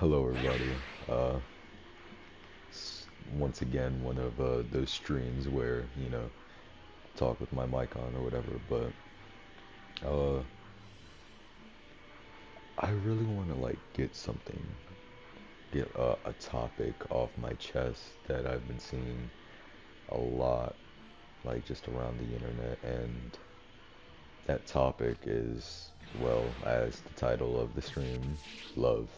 Hello, everybody. Uh, Once again, one of those streams where talk with my mic on or whatever. But uh, I really want to get a topic off my chest that I've been seeing a lot, like just around the internet, and that topic is, well, as the title of the stream, love.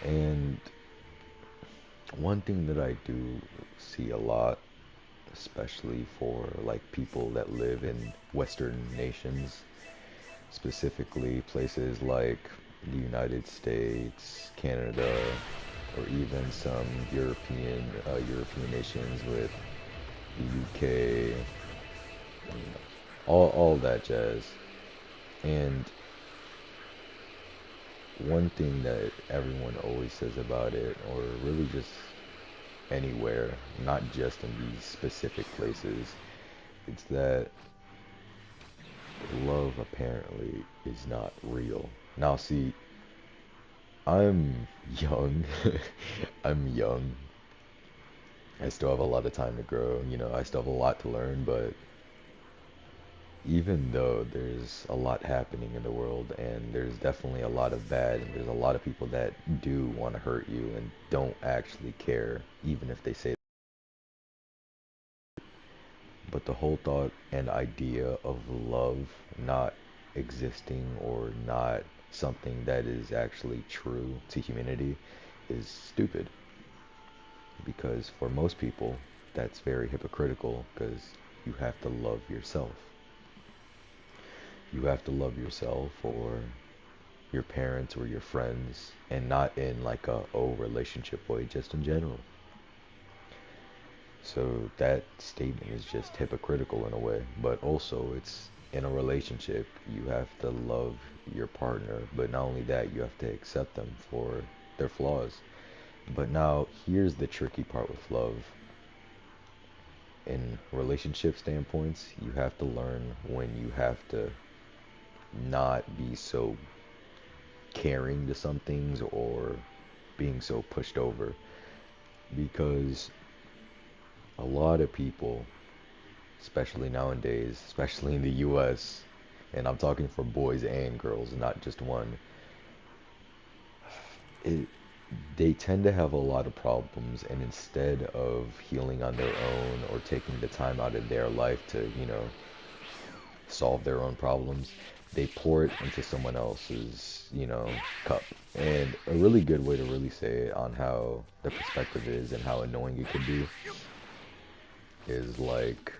And one thing that I do see a lot, especially for like people that live in Western nations, specifically places like the United States, Canada, or even some European nations with the UK, all that jazz. And one thing that everyone always says about it, or really just anywhere, not just in these specific places, it's that love apparently is not real. Now, see, I'm young. I'm young. I still have a lot of time to grow. I still have a lot to learn, but even though there's a lot happening in the world and there's definitely a lot of bad and there's a lot of people that do want to hurt you and don't actually care, even if they say, but the whole thought and idea of love not existing or not something that is actually true to humanity is stupid. Because for most people, that's very hypocritical because you have to love yourself. You have to love yourself or your parents or your friends, and not in like a relationship way, just in general. So that statement is just hypocritical in a way, but also it's in a relationship, you have to love your partner, but not only that, you have to accept them for their flaws. But now here's the tricky part with love. In relationship standpoints, you have to learn when you have to not be so caring to some things or being so pushed over, because a lot of people, especially nowadays, especially in the US, and I'm talking for boys and girls, not just one, it, they tend to have a lot of problems, and instead of healing on their own or taking the time out of their life to, solve their own problems, they pour it into someone else's, cup. And a really good way to really say it on how the perspective is and how annoying it could be is like,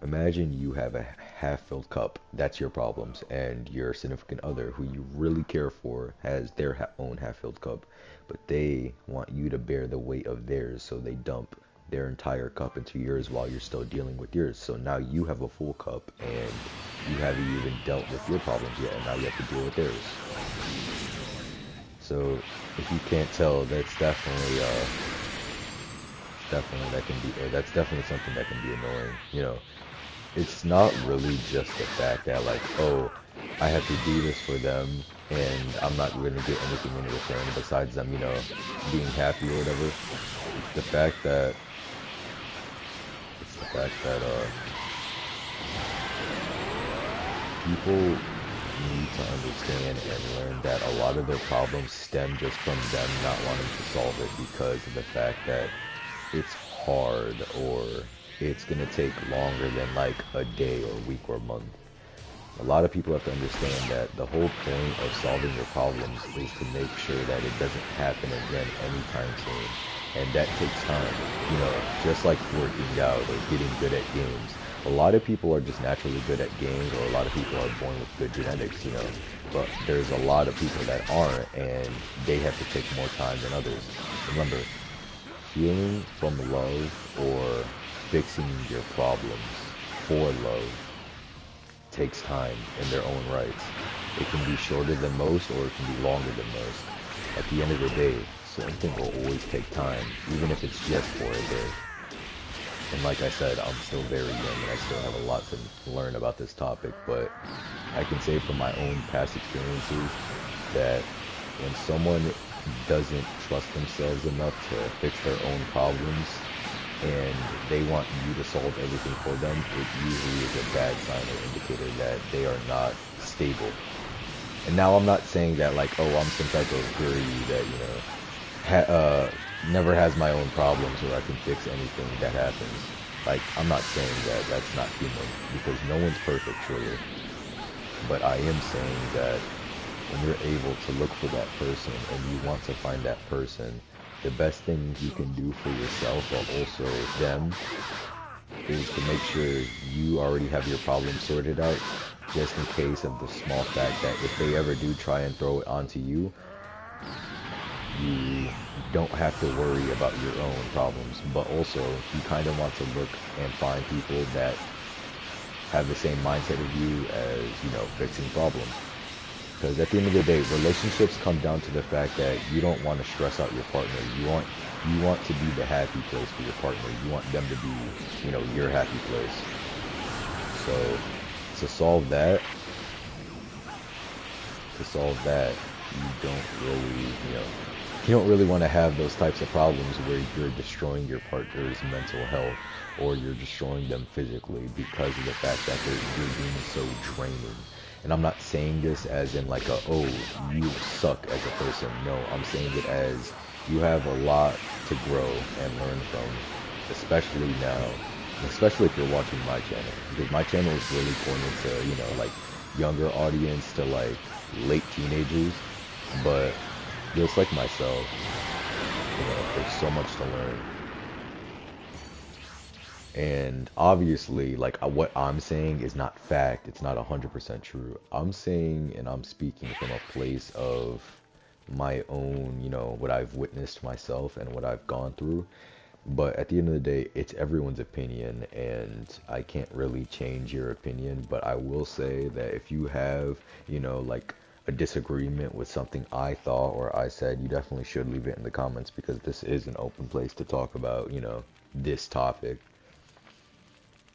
imagine you have a half-filled cup. That's your problems, and your significant other, who you really care for, has their own half-filled cup, but they want you to bear the weight of theirs, so they dump their entire cup into yours while you're still dealing with yours. So now you have a full cup, and you haven't even dealt with your problems yet, and now you have to deal with theirs. So if you can't tell, that's definitely something that can be annoying. It's not really just the fact that like, oh, I have to do this for them and I'm not going to get anything in return besides them, being happy or whatever. It's the fact that it's the fact that people need to understand and learn that a lot of their problems stem just from them not wanting to solve it because of the fact that it's hard, or it's gonna take longer than like a day or week or a month. A lot of people have to understand that the whole point of solving your problems is to make sure that it doesn't happen again anytime soon. And that takes time. Just like working out or getting good at games. A lot of people are just naturally good at games, or a lot of people are born with good genetics. But there's a lot of people that aren't, and they have to take more time than others. Remember, healing from love or fixing your problems for love takes time in their own rights. It can be shorter than most, or it can be longer than most. At the end of the day, something will always take time, even if it's just for a day. And like I said, I'm still very young and I still have a lot to learn about this topic, but I can say from my own past experiences that when someone doesn't trust themselves enough to fix their own problems and they want you to solve everything for them, it usually is a bad sign or indicator that they are not stable. And now I'm not saying that like, oh, I'm some type of guru that, never has my own problems or I can fix anything that happens. Like, I'm not saying that that's not human because no one's perfect, truly. But I am saying that when you're able to look for that person and you want to find that person, the best thing you can do for yourself, but also them, is to make sure you already have your problem sorted out, just in case of the small fact that if they ever do try and throw it onto you, you don't have to worry about your own problems. But also, you kind of want to look and find people that have the same mindset of you as, fixing problems. Because at the end of the day, relationships come down to the fact that you don't want to stress out your partner. You want to be the happy place for your partner. You want them to be, your happy place. So to solve that, you don't really want to have those types of problems where you're destroying your partner's mental health or you're destroying them physically because of the fact that you're being so draining. And I'm not saying this as in like oh, you suck as a person. No, I'm saying it as you have a lot to grow and learn from, especially now, especially if you're watching my channel. Because my channel is really going into, like younger audience to like late teenagers. But just like myself, there's so much to learn. And obviously, like what I'm saying is not fact. It's not 100% true. I'm saying and I'm speaking from a place of my own, what I've witnessed myself and what I've gone through. But at the end of the day, it's everyone's opinion, and I can't really change your opinion. But I will say that if you have, like a disagreement with something I thought or I said, you definitely should leave it in the comments because this is an open place to talk about, this topic.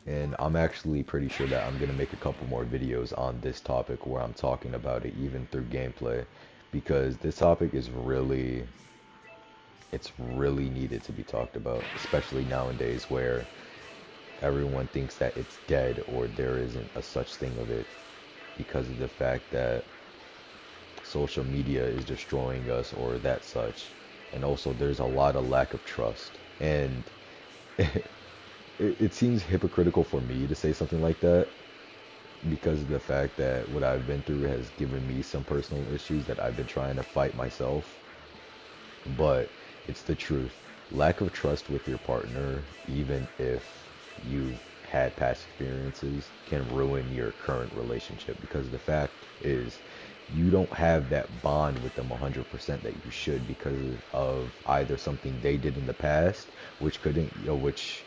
And I'm actually pretty sure that I'm going to make a couple more videos on this topic where I'm talking about it even through gameplay, because this topic is it's really needed to be talked about, especially nowadays where everyone thinks that it's dead or there isn't a such thing of it because of the fact that social media is destroying us or that such. And also there's a lot of lack of trust. And it seems hypocritical for me to say something like that because of the fact that what I've been through has given me some personal issues that I've been trying to fight myself. But it's the truth. Lack of trust with your partner, even if you've had past experiences, can ruin your current relationship because the fact is you don't have that bond with them 100% that you should because of either something they did in the past, which which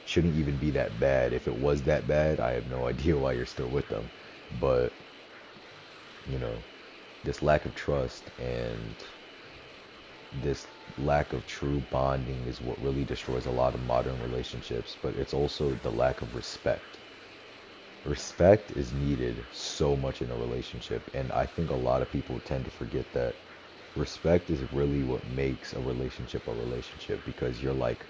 shouldn't even be that bad. If it was that bad, I have no idea why you're still with them. But, this lack of trust and this lack of true bonding is what really destroys a lot of modern relationships, but it's also the lack of respect. Respect is needed so much in a relationship, and I think a lot of people tend to forget that respect is really what makes a relationship, because you're like,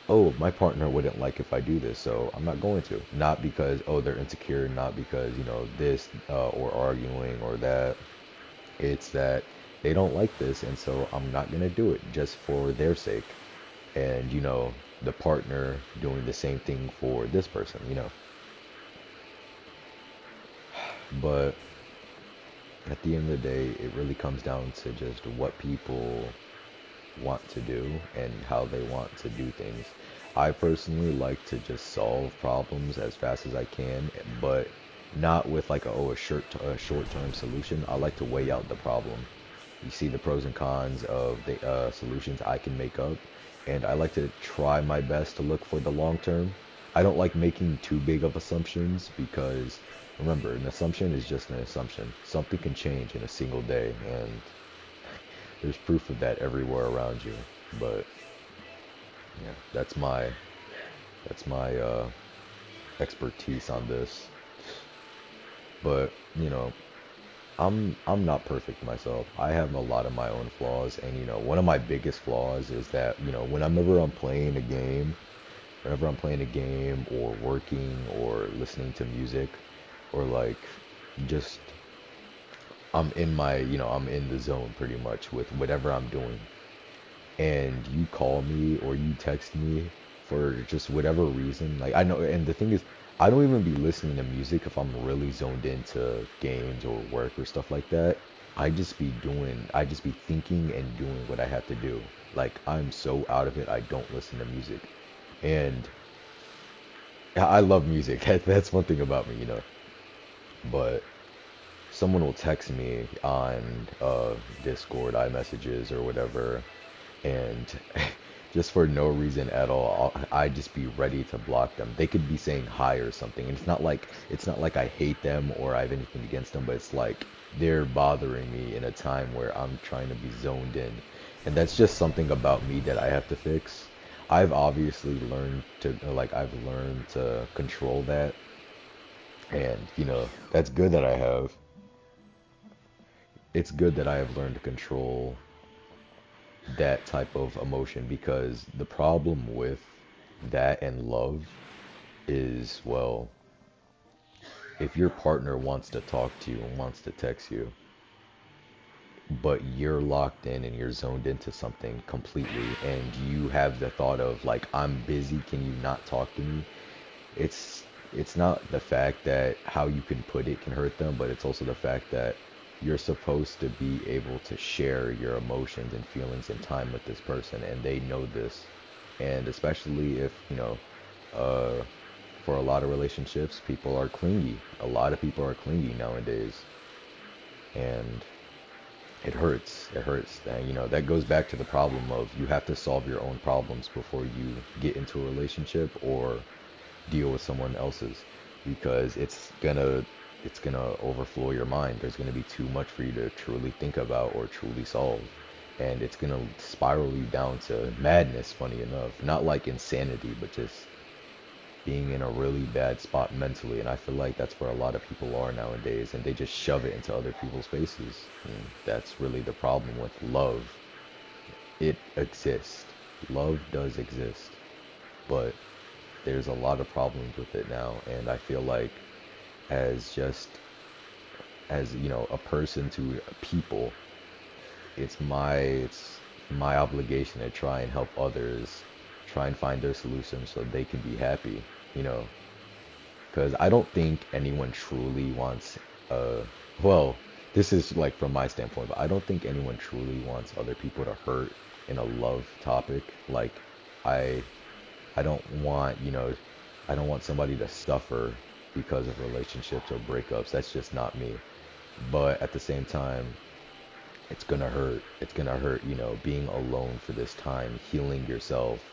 oh, my partner wouldn't like if I do this, so I'm not going to. Not because, oh, they're insecure, not because, this, or arguing or that. It's that they don't like this, and so I'm not going to do it just for their sake. And, the partner doing the same thing for this person, But at the end of the day, it really comes down to just what people want to do and how they want to do things. I personally like to just solve problems as fast as I can, but not with like a short-term solution. I like to weigh out the problem. You see the pros and cons of the solutions I can make up, and I like to try my best to look for the long term. I don't like making too big of assumptions because remember, an assumption is just an assumption. Something can change in a single day, and there's proof of that everywhere around you. But yeah, that's my That's my expertise on this. But, you know, I'm not perfect myself. I have a lot of my own flaws, and one of my biggest flaws is that, whenever I'm playing a game, or working or listening to music, or like just I'm in the zone pretty much with whatever I'm doing. And you call me or you text me for just whatever reason, like I know, and the thing is, I don't even be listening to music if I'm really zoned into games or work or stuff like that. I just be thinking and doing what I have to do. Like I'm so out of it, I don't listen to music. And I love music. That's one thing about me, But someone will text me on Discord, iMessages, or whatever, and just for no reason at all, I just be ready to block them. They could be saying hi or something, and it's not like I hate them or I have anything against them, but it's like they're bothering me in a time where I'm trying to be zoned in, and that's just something about me that I have to fix. I've learned to control that, and that's good that I have. It's good that I have learned to control that type of emotion, because the problem with that and love is, well, if your partner wants to talk to you and wants to text you, but you're locked in and you're zoned into something completely, and you have the thought of like, I'm busy, can you not talk to me? It's not the fact that how you can put it can hurt them, but it's also the fact that you're supposed to be able to share your emotions and feelings and time with this person, and they know this. And especially if, uh, for a lot of relationships, people are clingy. A lot of people are clingy nowadays, and it hurts. It hurts. And, that goes back to the problem of you have to solve your own problems before you get into a relationship or deal with someone else's, because it's gonna overflow your mind. There's gonna be too much for you to truly think about or truly solve, and it's gonna spiral you down to madness. Funny enough, not like insanity, but just being in a really bad spot mentally. And I feel like that's where a lot of people are nowadays, and they just shove it into other people's faces. And that's really the problem with love. It exists. Love does exist, but there's a lot of problems with it now, and I feel like as just as a person to people, it's my obligation to try and help others, try and find their solutions so they can be happy, you know because I don't think anyone truly wants, uh well, this is like from my standpoint, but I don't think anyone truly wants other people to hurt in a love topic. Like, I I don't want, I don't want somebody to suffer because of relationships or breakups. That's just not me. But at the same time, it's gonna hurt. It's gonna hurt, being alone for this time, healing yourself,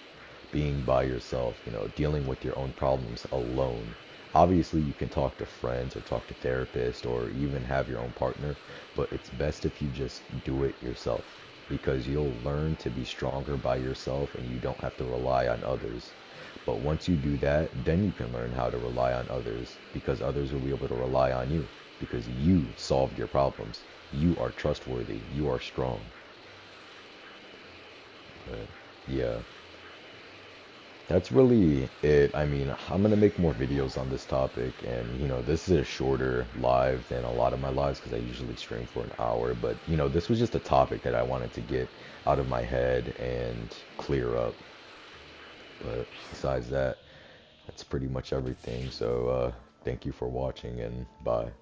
being by yourself, dealing with your own problems alone. Obviously, you can talk to friends or talk to therapists or even have your own partner, but it's best if you just do it yourself, because you'll learn to be stronger by yourself and you don't have to rely on others. But once you do that, then you can learn how to rely on others, because others will be able to rely on you because you solved your problems. You are trustworthy. You are strong. But yeah, that's really it. I mean, I'm gonna make more videos on this topic, and this is a shorter live than a lot of my lives because I usually stream for an hour. But this was just a topic that I wanted to get out of my head and clear up. But besides that, that's pretty much everything. So thank you for watching, and bye.